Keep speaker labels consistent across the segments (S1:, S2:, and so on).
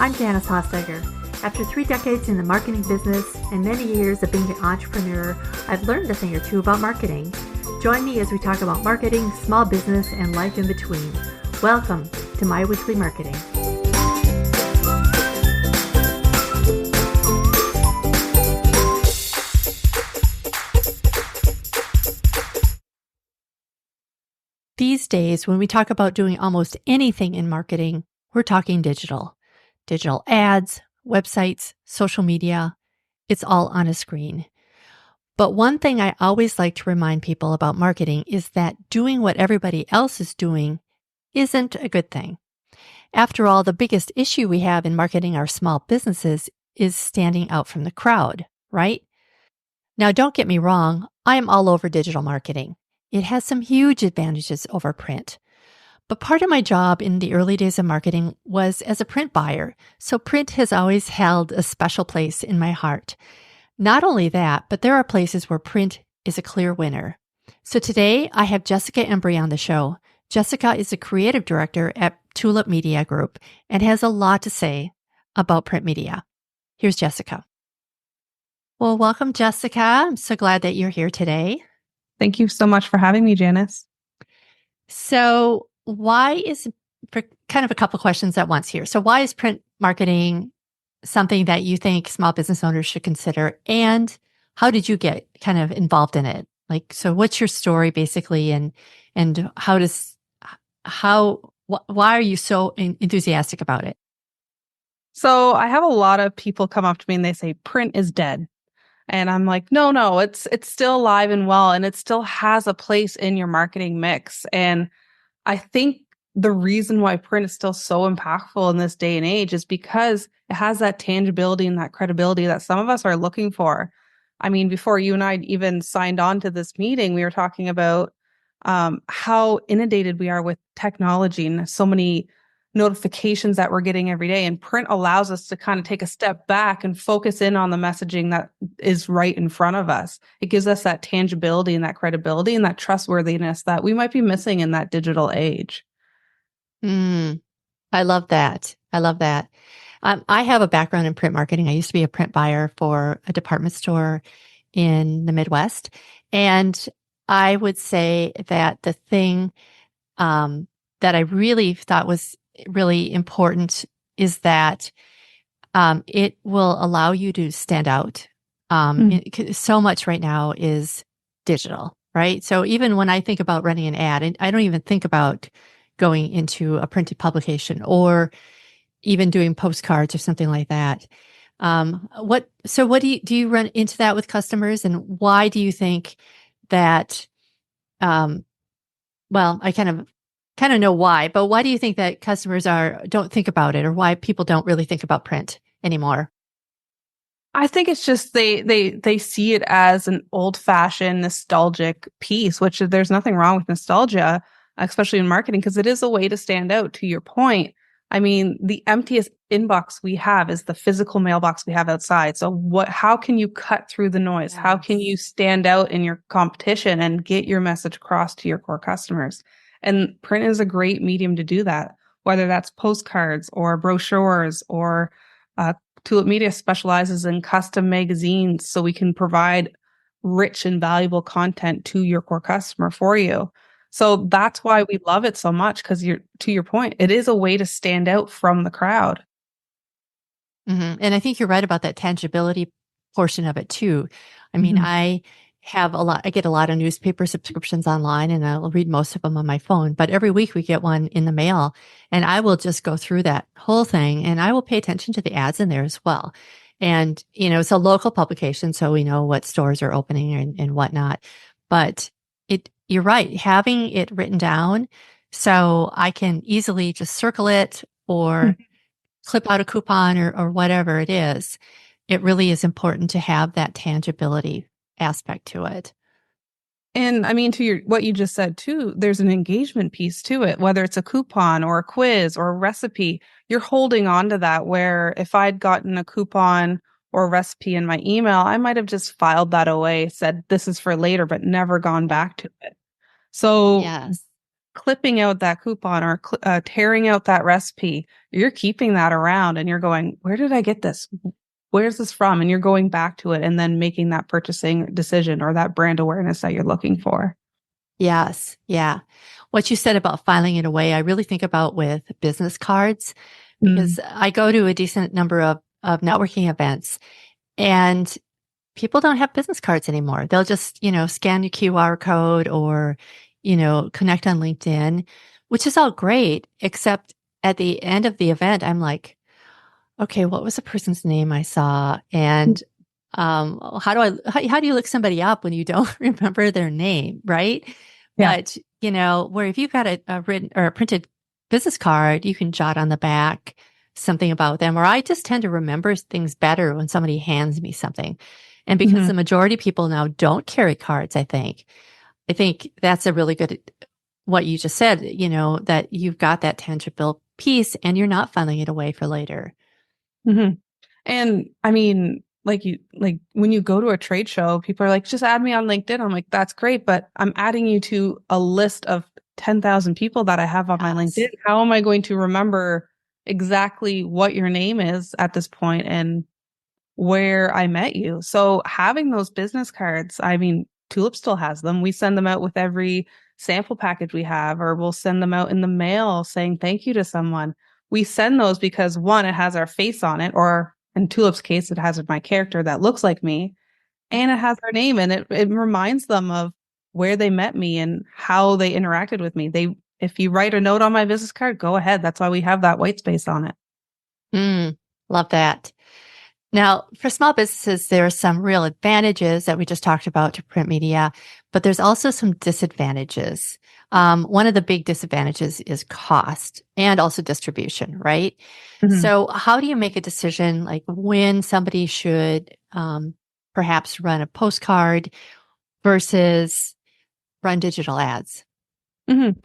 S1: I'm Janice Hossteger. After 3 decades in the marketing business and many years of being an entrepreneur, I've learned a thing or two about marketing. Join me as we talk about marketing, small business, and life in between. Welcome to My Weekly Marketing. These days, when we talk about doing almost anything in marketing, we're talking digital. Digital ads, websites, social media, it's all on a screen. But one thing I always like to remind people about marketing is that doing what everybody else is doing isn't a good thing. After all, the biggest issue we have in marketing our small businesses is standing out from the crowd, right? Now, don't get me wrong, I am all over digital marketing. It has some huge advantages over print. But part of my job in the early days of marketing was as a print buyer, so print has always held a special place in my heart. Not only that, but there are places where print is a clear winner. So today, I have Jessica Embree on the show. Jessica is a creative director at Tulip Media Group and has a lot to say about print media. Here's Jessica. Well, welcome, Jessica. I'm so glad that you're here today.
S2: Thank you so much for having me, Janice.
S1: So for kind of a couple questions at once here. So why is print marketing something that you think small business owners should consider? And how did you get kind of involved in it? So what's your story basically? And why are you so enthusiastic about it?
S2: So I have a lot of people come up to me and they say, print is dead. And I'm like, no, it's still alive and well, and it still has a place in your marketing mix. And I think the reason why print is still so impactful in this day and age is because it has that tangibility and that credibility that some of us are looking for. I mean, before you and I even signed on to this meeting, we were talking about how inundated we are with technology and so many notifications that we're getting every day. And print allows us to kind of take a step back and focus in on the messaging that is right in front of us. It gives us that tangibility and that credibility and that trustworthiness that we might be missing in that digital age.
S1: I love that. I have a background in print marketing. I used to be a print buyer for a department store in the Midwest. And I would say that the thing that I really thought was really important is that it will allow you to stand out. So much right now is digital, right? So even when I think about running an ad, I don't even think about going into a printed publication or even doing postcards or something like that. What do you run into that with customers, and why do you think that? Well, I kind of know why, but why do you think that customers don't think about it, or why people don't really think about print anymore?
S2: I think it's just they see it as an old-fashioned nostalgic piece, which there's nothing wrong with nostalgia, especially in marketing, because it is a way to stand out. To your point, I mean, the emptiest inbox we have is the physical mailbox we have outside. So how can you cut through the noise? How can you stand out in your competition and get your message across to your core customers? And print is a great medium to do that, whether that's postcards or brochures or Tulip Media specializes in custom magazines, so we can provide rich and valuable content to your core customer for you. So that's why we love it so much, because to your point, it is a way to stand out from the crowd.
S1: Mm-hmm. And I think you're right about that tangibility portion of it too. I mean, I get a lot of newspaper subscriptions online, and I'll read most of them on my phone, but every week we get one in the mail, and I will just go through that whole thing, and I will pay attention to the ads in there as well. And, it's a local publication, so we know what stores are opening and whatnot, but you're right, having it written down so I can easily just circle it or clip out a coupon or whatever it is. It really is important to have that tangibility aspect to it.
S2: And I mean, to what you just said too, there's an engagement piece to it, whether it's a coupon or a quiz or a recipe. You're holding on to that, where if I'd gotten a coupon or a recipe in my email, I might have just filed that away, said this is for later, but never gone back to it. So
S1: Yes.
S2: clipping out that coupon or tearing out that recipe, you're keeping that around and you're going, where did I get this? Where's this from? And you're going back to it and then making that purchasing decision or that brand awareness that you're looking for.
S1: Yes. Yeah. What you said about filing it away, I really think about with business cards
S2: Mm.
S1: because I go to a decent number of networking events and people don't have business cards anymore. They'll just, scan your QR code or, connect on LinkedIn, which is all great, except at the end of the event, I'm like, okay, what was the person's name I saw? And how do you look somebody up when you don't remember their name, right?
S2: Yeah.
S1: But, where if you've got a written or a printed business card, you can jot on the back something about them. Or I just tend to remember things better when somebody hands me something. And because
S2: Hmm.
S1: the majority of people now don't carry cards, I think that's a really good, what you just said, that you've got that tangible piece and you're not filing it away for later.
S2: Hmm. And I mean, like when you go to a trade show, people are like, just add me on LinkedIn. I'm like, that's great, but I'm adding you to a list of 10,000 people that I have on my LinkedIn.
S1: Yes.
S2: How am I going to remember exactly what your name is at this point and where I met you? So having those business cards, I mean, Tulip still has them. We send them out with every sample package we have, or we'll send them out in the mail saying thank you to someone. We send those because one, it has our face on it, or in Tulip's case, it has my character that looks like me, and it has our name, and it reminds them of where they met me and how they interacted with me. If you write a note on my business card, go ahead. That's why we have that white space on it.
S1: Love that. Now, for small businesses, there are some real advantages that we just talked about to print media, but there's also some disadvantages. One of the big disadvantages is cost and also distribution, right?
S2: Mhm.
S1: So, how do you make a decision like when somebody should perhaps run a postcard versus run digital ads?
S2: Mhm.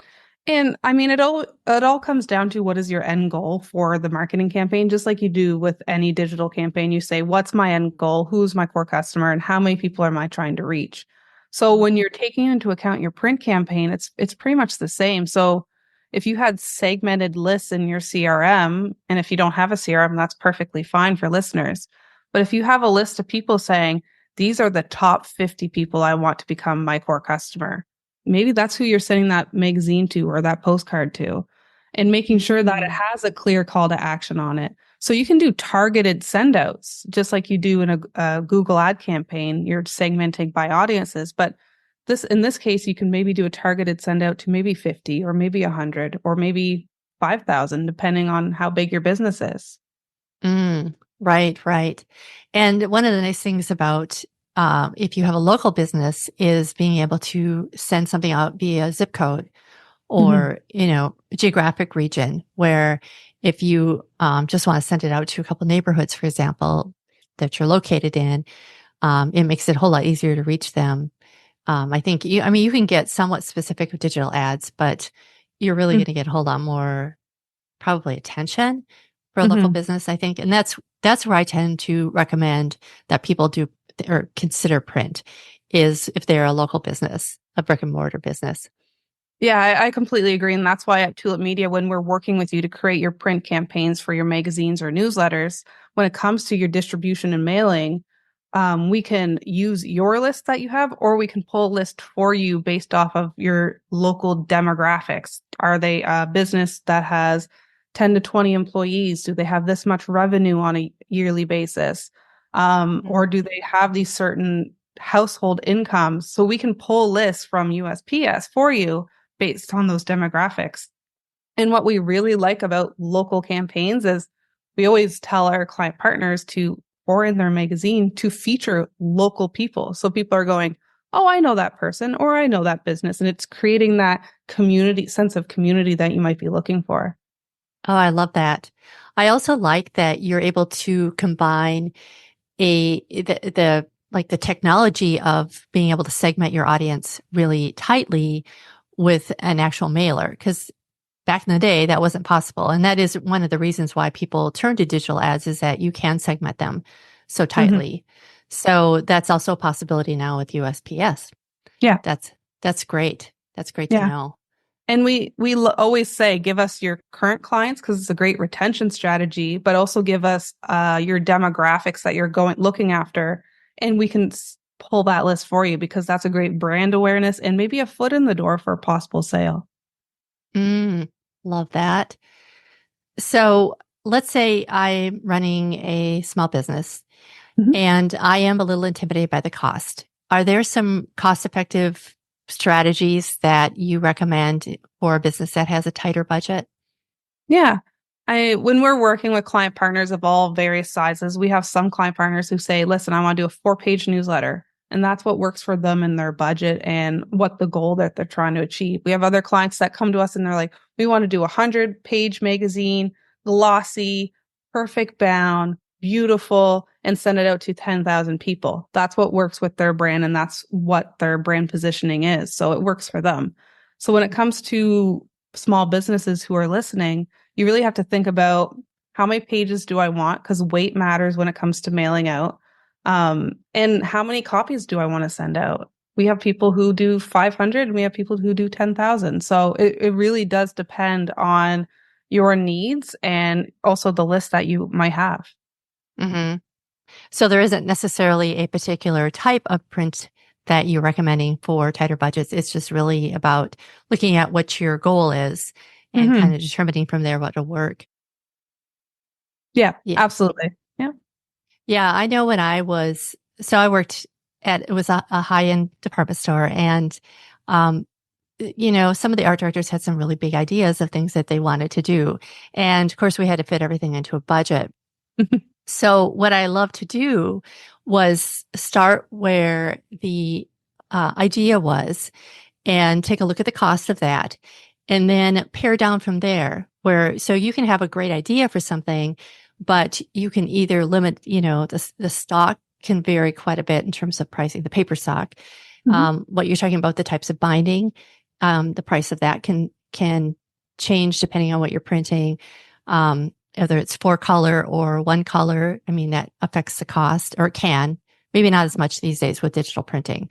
S2: And I mean, it all comes down to what is your end goal for the marketing campaign, just like you do with any digital campaign. You say, what's my end goal? Who's my core customer? And how many people am I trying to reach? So when you're taking into account your print campaign, it's pretty much the same. So if you had segmented lists in your CRM, and if you don't have a CRM, that's perfectly fine for listeners. But if you have a list of people saying, these are the top 50 people I want to become my core customer, maybe that's who you're sending that magazine to or that postcard to, and making sure that it
S1: Mm.
S2: has a clear call to action on it. So you can do targeted send outs, just like you do in a Google ad campaign. You're segmenting by audiences, but in this case, you can maybe do a targeted send out to maybe 50 or maybe 100 or maybe 5,000, depending on how big your business is.
S1: Right, right. And one of the nice things about if you have a local business is being able to send something out via zip code
S2: Hmm.
S1: or, geographic region where if you just want to send it out to a couple neighborhoods, for example, that you're located in, it makes it a whole lot easier to reach them. I mean, you can get somewhat specific with digital ads, but you're really going to get a whole lot more probably attention for a local
S2: Hmm.
S1: business, I think. And that's where I tend to recommend that people do or consider print is if they're a local business, a brick and mortar business.
S2: Yeah, I completely agree. And that's why at Tulip Media, when we're working with you to create your print campaigns for your magazines or newsletters, when it comes to your distribution and mailing, we can use your list that you have, or we can pull a list for you based off of your local demographics. Are they a business that has 10 to 20 employees? Do they have this much revenue on a yearly basis? Or do they have these certain household incomes? So we can pull lists from USPS for you based on those demographics. And what we really like about local campaigns is we always tell our client partners to, or in their magazine, to feature local people. So people are going, oh, I know that person or I know that business. And it's creating that community sense of community that you might be looking for.
S1: Oh, I love that. I also like that you're able to combine the like the technology of being able to segment your audience really tightly with an actual mailer. Because back in the day, that wasn't possible. And that is one of the reasons why people turn to digital ads is that you can segment them so
S2: Mhm.
S1: tightly. So that's also a possibility now with USPS.
S2: Yeah.
S1: That's great. That's great to
S2: Yeah.
S1: know.
S2: And always say, give us your current clients because it's a great retention strategy, but also give us your demographics that you're going looking after, and we can pull that list for you because that's a great brand awareness and maybe a foot in the door for a possible sale.
S1: Mm, love that. So let's say I'm running a small business
S2: Mhm.
S1: and I am a little intimidated by the cost. Are there some cost effective strategies that you recommend for a business that has a tighter budget?
S2: Yeah. When we're working with client partners of all various sizes, we have some client partners who say, listen, I want to do a 4-page newsletter. And that's what works for them and their budget and what the goal that they're trying to achieve. We have other clients that come to us and they're like, we want to do a 100-page magazine, glossy, perfect bound, beautiful, and send it out to 10,000 people. That's what works with their brand. And that's what their brand positioning is. So it works for them. So when it comes to small businesses who are listening, you really have to think about how many pages do I want? Because weight matters when it comes to mailing out. And how many copies do I want to send out? We have people who do 500 and we have people who do 10,000. So it really does depend on your needs and also the list that you might have.
S1: Hmm. So there isn't necessarily a particular type of print that you're recommending for tighter budgets. It's just really about looking at what your goal is and kind
S2: Hmm.
S1: of determining from there what will work.
S2: Yeah,
S1: Yeah.
S2: absolutely. Yeah.
S1: Yeah. I know when I worked it was a high end department store and, um, some of the art directors had some really big ideas of things that they wanted to do. And of course, we had to fit everything into a budget. So what I love to do was start where the idea was and take a look at the cost of that and then pare down from there so you can have a great idea for something, but you can either limit, the stock can vary quite a bit in terms of pricing, the paper stock.
S2: Mhm.
S1: What you're talking about, the types of binding, the price of that can change depending on what you're printing. Whether it's 4-color or 1-color, I mean, that affects the cost, or it can, maybe not as much these days with digital printing.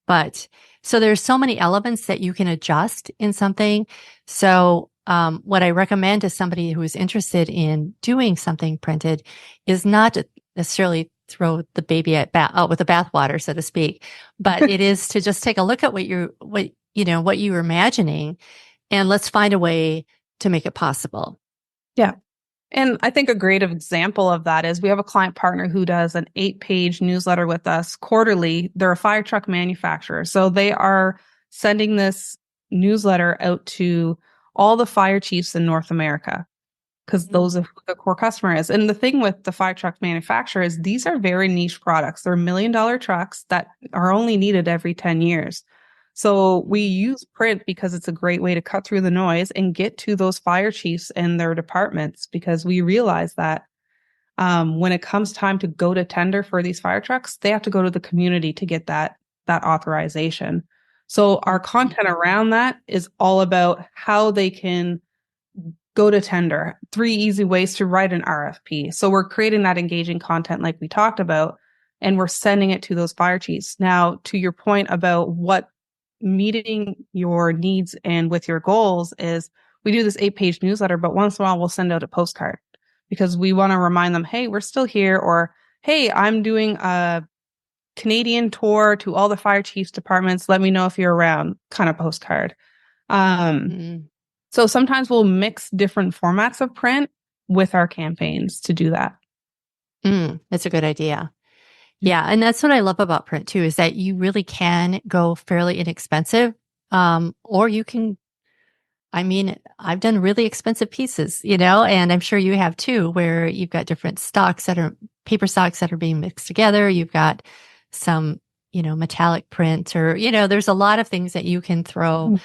S1: But so there's so many elements that you can adjust in something. So, what I recommend to somebody who is interested in doing something printed is not to necessarily throw the baby out with the bathwater, so to speak, but it is to just take a look at what you're imagining, and let's find a way to make it possible.
S2: Yeah. And I think a great example of that is we have a client partner who does an 8-page newsletter with us quarterly. They're a fire truck manufacturer. So they are sending this newsletter out to all the fire chiefs in North America because those are who the core customer is. And the thing with the fire truck manufacturer is these are very niche products. They're $1 million trucks that are only needed every 10 years. So we use print because it's a great way to cut through the noise and get to those fire chiefs and their departments because we realize that when it comes time to go to tender for these fire trucks, they have to go to the community to get that authorization. So our content around that is all about how they can go to tender, 3 easy ways to write an RFP. So we're creating that engaging content like we talked about, and we're sending it to those fire chiefs. Now, to your point about what meeting your needs and with your goals is, we do this 8-page newsletter, but once in a while we'll send out a postcard because we want to remind them, hey, we're still here, or hey, I'm doing a Canadian tour to all the fire chiefs departments. Let me know if you're around, kind of postcard. Um,
S1: Mm,
S2: so sometimes we'll mix different formats of print with our campaigns to do that.
S1: that's a good idea. Yeah, and that's what I love about print too, is that you really can go fairly inexpensive, or you can. I mean, I've done really expensive pieces, and I'm sure you have too, where you've got different paper stocks that are being mixed together. You've got some, metallic print, or there's a lot of things that you can throw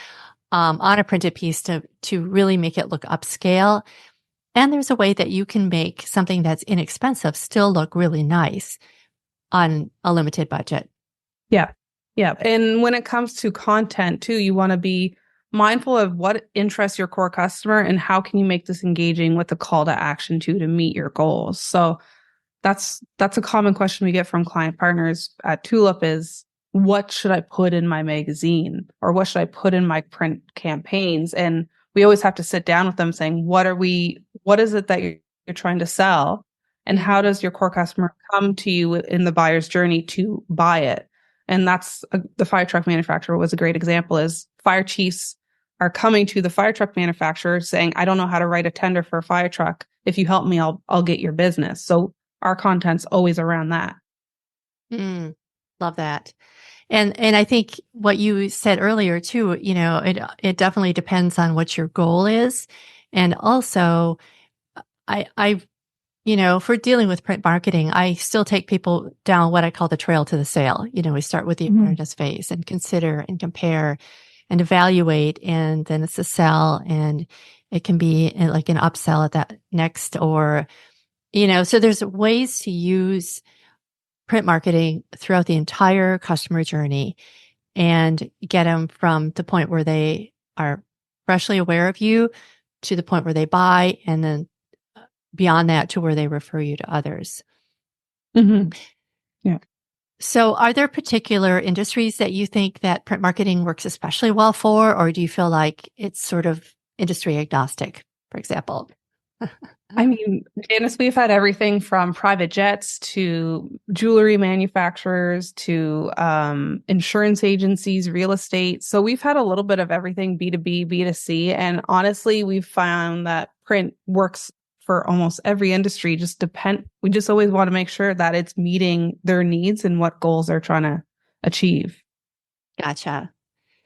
S1: on a printed piece to really make it look upscale. And there's a way that you can make something that's inexpensive still look really nice on a limited budget.
S2: Yeah. Yeah. And when it comes to content too, you want to be mindful of what interests your core customer and how can you make this engaging with a call to action to meet your goals. So that's a common question we get from client partners at Tulip is what should I put in my magazine or what should I put in my print campaigns? And we always have to sit down with them saying, what is it that you're trying to sell? And how does your core customer come to you in the buyer's journey to buy it? And the fire truck manufacturer was a great example. Is fire chiefs are coming to the fire truck manufacturer saying, I don't know how to write a tender for a fire truck. If you help me, I'll get your business. So our content's always around that.
S1: Love that. And I think what you said earlier too, it definitely depends on what your goal is. And also I for dealing with print marketing, I still take people down what I call the trail to the sale. We start with the awareness phase and consider and compare and evaluate, and then it's a sell, and it can be like an upsell at that next, or, so there's ways to use print marketing throughout the entire customer journey and get them from the point where they are freshly aware of you to the point where they buy, and then beyond that to where they refer you to others.
S2: Yeah.
S1: So are there particular industries that you think that print marketing works especially well for, or do you feel like it's sort of industry agnostic, for example?
S2: I mean, Janice, we've had everything from private jets to jewelry manufacturers to insurance agencies, real estate. So we've had a little bit of everything, B2B, B2C. And honestly, we've found that print works for almost every industry. We just always want to make sure that it's meeting their needs and what goals they're trying to achieve.
S1: Gotcha.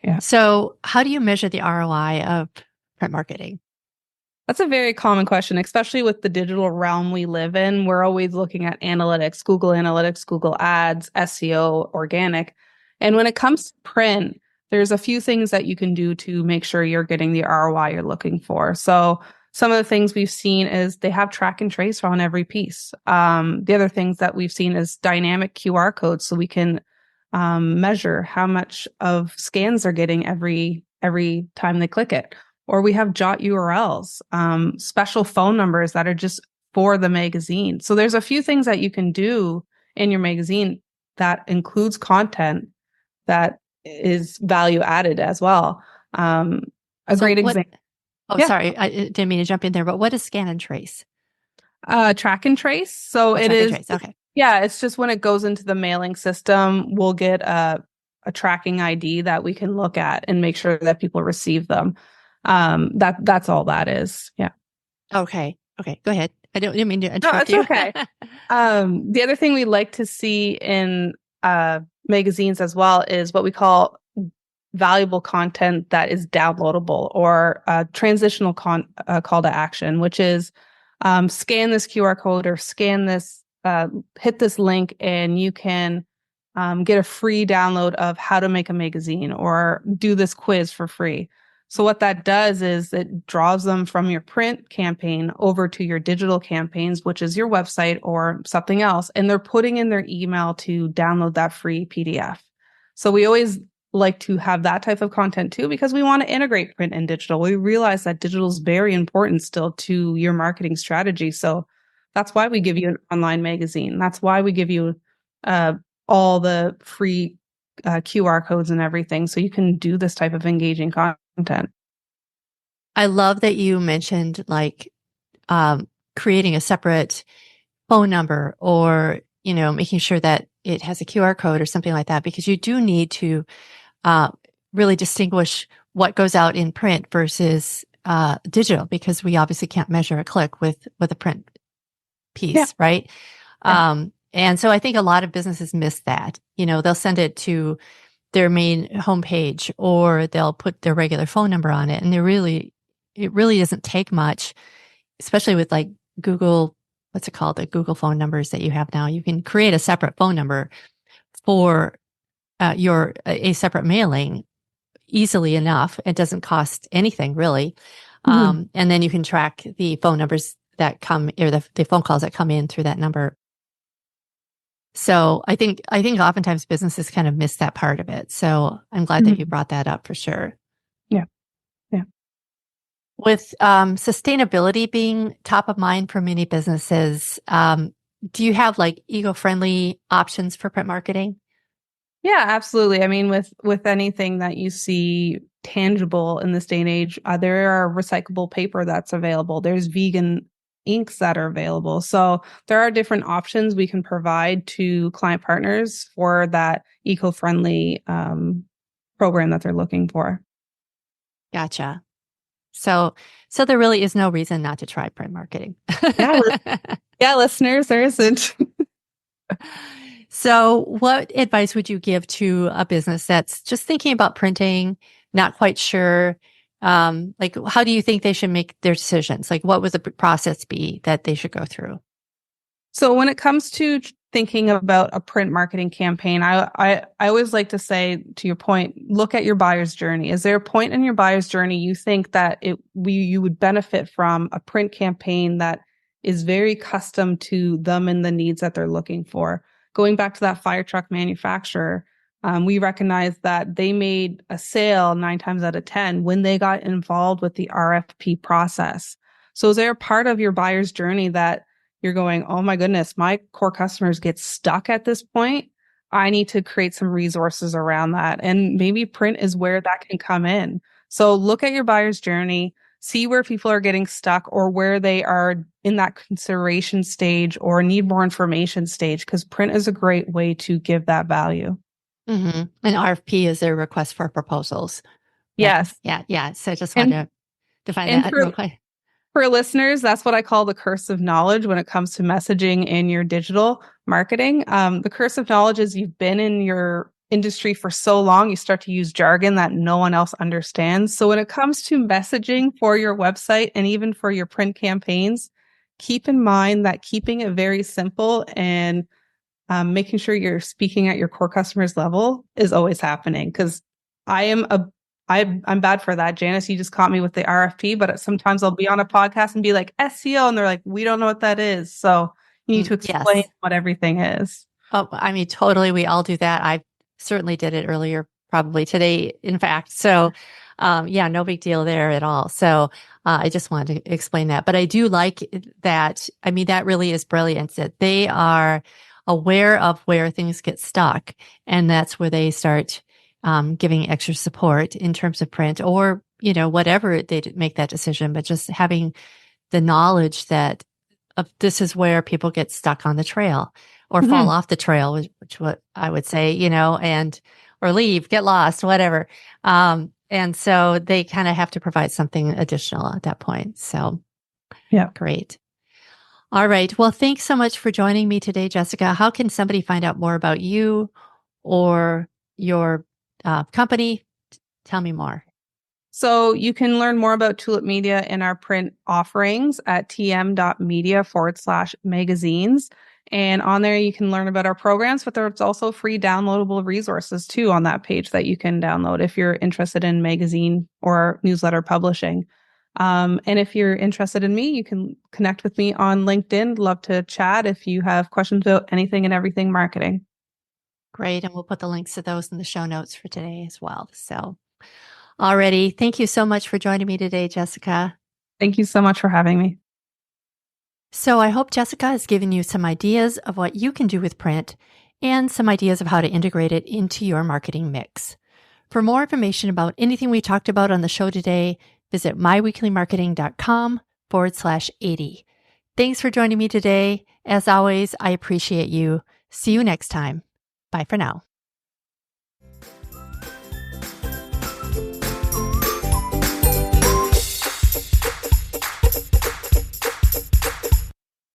S2: Yeah.
S1: So how do you measure the ROI of print marketing?
S2: That's a very common question, especially with the digital realm we live in. We're always looking at analytics, Google Ads, SEO, organic. And when it comes to print, there's a few things that you can do to make sure you're getting the ROI you're looking for. So some of the things we've seen is they have track and trace on every piece. The other things that we've seen is dynamic QR codes, so we can measure how much of scans they're getting every time they click it. Or we have jot URLs, special phone numbers that are just for the magazine. So there's a few things that you can do in your magazine that includes content that is value added as well. Great example.
S1: Oh, yeah. Sorry, I didn't mean to jump in there, but what is scan and trace?
S2: Track and trace. So it is.
S1: Okay.
S2: Yeah, it's just when it goes into the mailing system, we'll get a tracking ID that we can look at and make sure that people receive them. That's all that is. Yeah.
S1: Okay. Go ahead. I didn't mean to interrupt you.
S2: No, it's okay. The other thing we like to see in magazines as well is what we call valuable content that is downloadable, or transitional call to action, which is scan this QR code or scan this, hit this link, and you can get a free download of how to make a magazine, or do this quiz for free. So what that does is it draws them from your print campaign over to your digital campaigns, which is your website or something else. And they're putting in their email to download that free PDF. So we always like to have that type of content too, because we want to integrate print and digital. We realize that digital is very important still to your marketing strategy. So that's why we give you an online magazine. That's why we give you all the free QR codes and everything, so you can do this type of engaging content.
S1: I love that you mentioned creating a separate phone number, or making sure that it has a QR code or something like that, because you do need to really distinguish what goes out in print versus digital, because we obviously can't measure a click with a print piece, right? Yeah. And so I think a lot of businesses miss that. They'll send it to their main homepage, or they'll put their regular phone number on it. And it really doesn't take much, especially with like Google, what's it called? The Google phone numbers that you have now. You can create a separate phone number for a separate mailing easily enough. It doesn't cost anything really. And then you can track the phone numbers that come, or the phone calls that come in through that number. So I think oftentimes businesses kind of miss that part of it. So I'm glad that you brought that up for sure.
S2: Yeah.
S1: With sustainability being top of mind for many businesses, do you have like eco-friendly options for print marketing?
S2: Yeah, absolutely. I mean, with anything that you see tangible in this day and age, there are recyclable paper that's available. There's vegan inks that are available. So there are different options we can provide to client partners for that eco-friendly program that they're looking for.
S1: Gotcha. So there really is no reason not to try print marketing.
S2: Yeah, yeah, listeners, there isn't.
S1: So what advice would you give to a business that's just thinking about printing, not quite sure? Like, how do you think they should make their decisions? Like, what would the process be that they should go through?
S2: So when it comes to thinking about a print marketing campaign, I always like to say, to your point, look at your buyer's journey. Is there a point in your buyer's journey you think that you would benefit from a print campaign that is very custom to them and the needs that they're looking for? Going back to that fire truck manufacturer, we recognize that they made a sale 9 times out of 10 when they got involved with the RFP process. So is there a part of your buyer's journey that you're going, oh my goodness, my core customers get stuck at this point? I need to create some resources around that. And maybe print is where that can come in. So look at your buyer's journey, see where people are getting stuck or where they are in that consideration stage or need more information stage, because print is a great way to give that value.
S1: Mm-hmm. An RFP is a request for proposals. Right.
S2: Yes.
S1: Yeah. Yeah. So I just wanted
S2: And
S1: to define
S2: and
S1: that real quick.
S2: for listeners, that's what I call the curse of knowledge when it comes to messaging in your digital marketing. The curse of knowledge is you've been in your industry for so long, you start to use jargon that no one else understands. So when it comes to messaging for your website and even for your print campaigns, keep in mind that keeping it very simple and making sure you're speaking at your core customers level is always happening. Because I am a I'm bad for that. Janice, you just caught me with the RFP, but sometimes I'll be on a podcast and be like SEO, and they're like, we don't know what that is. So you need to explain
S1: Yes.
S2: what everything is.
S1: Oh, I mean, totally. We all do that. I certainly did it earlier, probably today, in fact. So, yeah, no big deal there at all. So, I just wanted to explain that. But I do like that. I mean, that really is brilliant that they are aware of where things get stuck. And that's where they start giving extra support in terms of print or, whatever they make that decision. But just having the knowledge that of this is where people get stuck on the trail or fall
S2: Mhm.
S1: off the trail, which what I would say, and or leave, get lost, whatever. And so they kind of have to provide something additional at that point. So
S2: Yeah.
S1: great. All right. Well, thanks so much for joining me today, Jessica. How can somebody find out more about you or your company? Tell me more.
S2: So you can learn more about Tulip Media in our print offerings at tm.media/magazines. And on there, you can learn about our programs, but there's also free downloadable resources too on that page that you can download if you're interested in magazine or newsletter publishing. And if you're interested in me, you can connect with me on LinkedIn. Love to chat if you have questions about anything and everything marketing.
S1: Great. And we'll put the links to those in the show notes for today as well. So, alrighty. Thank you so much for joining me today, Jessica.
S2: Thank you so much for having me.
S1: So I hope Jessica has given you some ideas of what you can do with print and some ideas of how to integrate it into your marketing mix. For more information about anything we talked about on the show today, visit myweeklymarketing.com/80. Thanks for joining me today. As always, I appreciate you. See you next time. Bye for now.